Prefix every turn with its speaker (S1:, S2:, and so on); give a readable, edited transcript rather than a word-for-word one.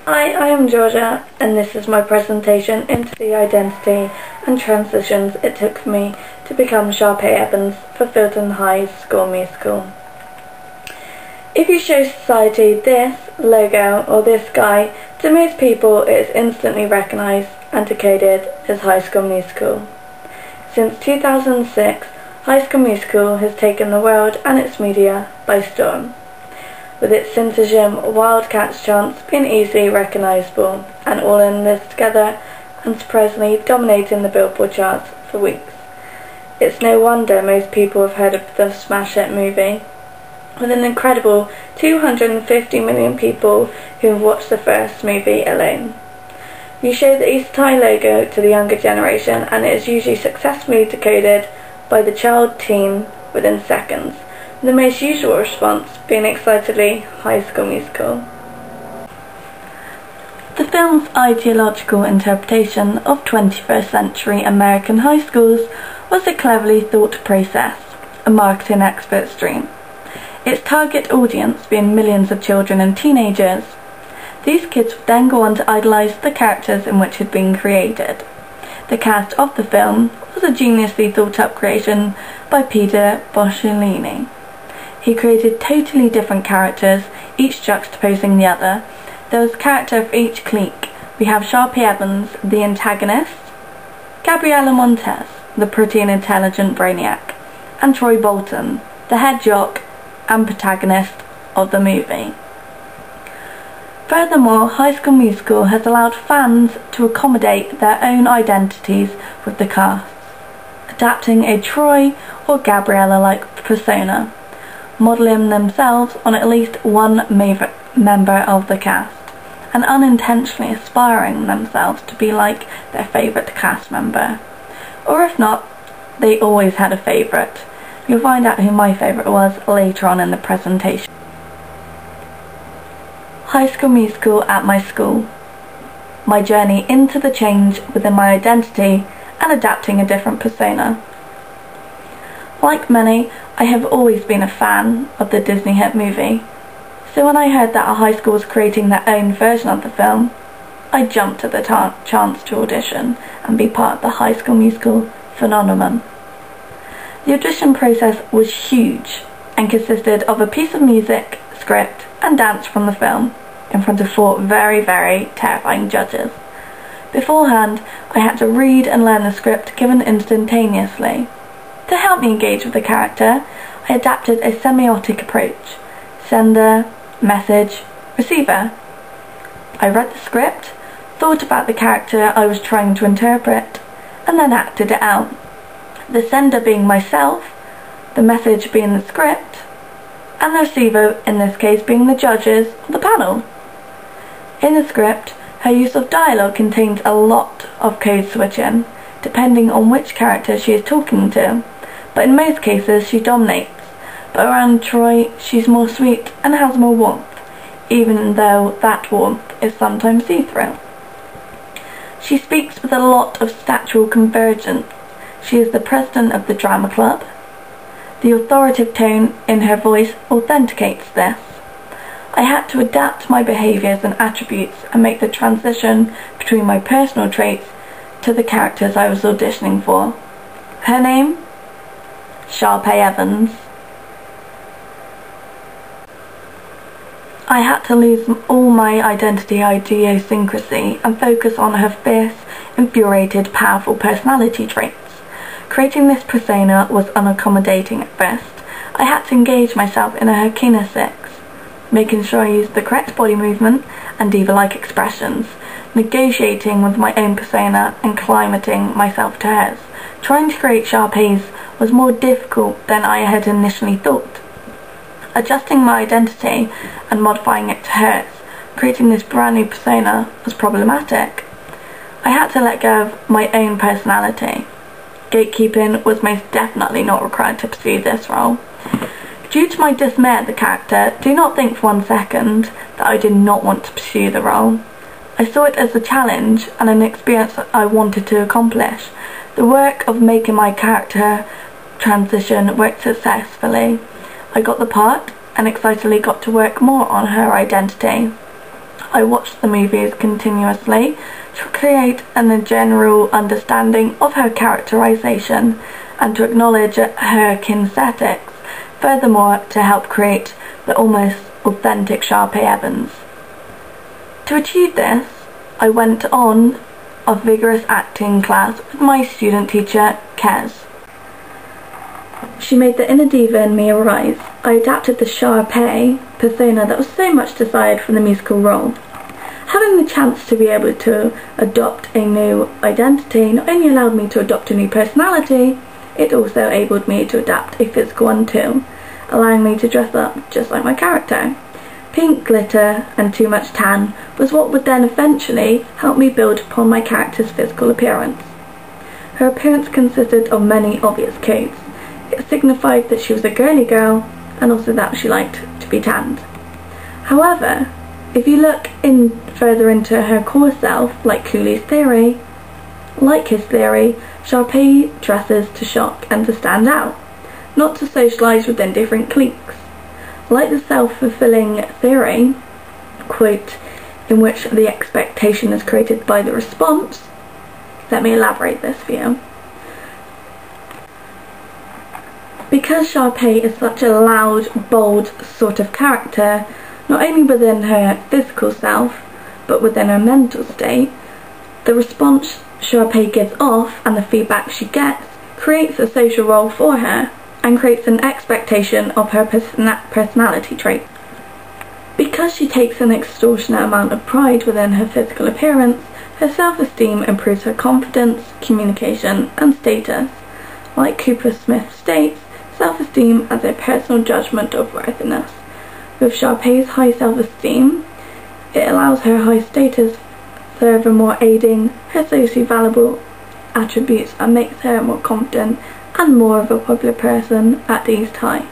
S1: Hi, I am Georgia, and this is my presentation into the identity and transitions it took for me to become Sharpay Evans for Filton High School Musical. If you show society this logo or this guy, to most people it is instantly recognised and decoded as High School Musical. Since 2006, High School Musical has taken the world and its media by storm, with its Synthesium Wildcats chants being easily recognisable and all in this together and surprisingly dominating the Billboard charts for weeks. It's no wonder most people have heard of the smash hit movie, with an incredible 250 million people who have watched the first movie alone. You show the East Thai logo to the younger generation and it is usually successfully decoded by the child teen within seconds, the most usual response being excitedly High School Musical. The film's ideological interpretation of 21st century American high schools was a cleverly thought process, a marketing expert's dream. Its target audience being millions of children and teenagers. These kids would then go on to idolise the characters in which had been created. The cast of the film was a geniusly thought up creation by Peter Bocciolini. He created totally different characters, each juxtaposing the other. There was a character for each clique. We have Sharpay Evans, the antagonist, Gabriella Montez, the pretty and intelligent brainiac, and Troy Bolton, the head jock and protagonist of the movie. Furthermore, High School Musical has allowed fans to accommodate their own identities with the cast, adapting a Troy or Gabriella-like persona, modelling themselves on at least one member of the cast, and unintentionally aspiring themselves to be like their favourite cast member. Or if not, they always had a favourite. You'll find out who my favourite was later on in the presentation. High School Musical at my school. My journey into the change within my identity and adapting a different persona. Like many, I have always been a fan of the Disney hit movie, so when I heard that a high school was creating their own version of the film, I jumped at the chance to audition and be part of the High School Musical phenomenon. The audition process was huge and consisted of a piece of music, script and dance from the film in front of 4 very, very terrifying judges. Beforehand, I had to read and learn the script given instantaneously. To help me engage with the character, I adapted a semiotic approach: sender, message, receiver. I read the script, thought about the character I was trying to interpret, and then acted it out. The sender being myself, the message being the script, and the receiver in this case being the judges or the panel. In the script, her use of dialogue contains a lot of code switching, depending on which character she is talking to, but in most cases she dominates. But around Troy, she's more sweet and has more warmth, even though that warmth is sometimes see-through. She speaks with a lot of statural convergence. She is the president of the drama club. The authoritative tone in her voice authenticates this. I had to adapt my behaviours and attributes and make the transition between my personal traits to the characters I was auditioning for. Her name? Sharpay Evans. I had to lose all my identity idiosyncrasy and focus on her fierce, infuriated, powerful personality traits. Creating this persona was unaccommodating at first. I had to engage myself in her kinesics, making sure I used the correct body movement and diva-like expressions, negotiating with my own persona and climating myself to hers. Trying to create Sharpay's was more difficult than I had initially thought. Adjusting my identity and modifying it to hers, creating this brand new persona, was problematic. I had to let go of my own personality. Gatekeeping was most definitely not required to pursue this role. Due to my dismay at the character, do not think for 1 second that I did not want to pursue the role. I saw it as a challenge and an experience that I wanted to accomplish. The work of making my character transition worked successfully. I got the part and excitedly got to work more on her identity. I watched the movies continuously to create a general understanding of her characterization and to acknowledge her kinesthetics, furthermore to help create the almost authentic Sharpay Evans. To achieve this, I went on a vigorous acting class with my student teacher, Kez. She made the inner diva in me arise. I adapted the Sharpay persona that was so much desired for the musical role. Having the chance to be able to adopt a new identity not only allowed me to adopt a new personality, it also enabled me to adapt a physical one too, allowing me to dress up just like my character. Pink glitter and too much tan was what would then eventually help me build upon my character's physical appearance. Her appearance consisted of many obvious codes. It signified that she was a girly girl and also that she liked to be tanned. However, if you look further into her core self, like Cooley's theory, like his theory, Sharpay dresses to shock and to stand out, not to socialise within different cliques. Like the self-fulfilling theory, quote, in which the expectation is created by the response, let me elaborate this for you. Because Sharpay is such a loud, bold sort of character, not only within her physical self, but within her mental state, the response Sharpay gives off and the feedback she gets creates a social role for her and creates an expectation of her personality trait. Because she takes an extortionate amount of pride within her physical appearance, her self-esteem improves her confidence, communication and status. Like Cooper Smith states, self-esteem as a personal judgment of worthiness. With Sharpay's high self-esteem, it allows her high status, furthermore aiding her socially valuable attributes and makes her more confident and more of a popular person at these times.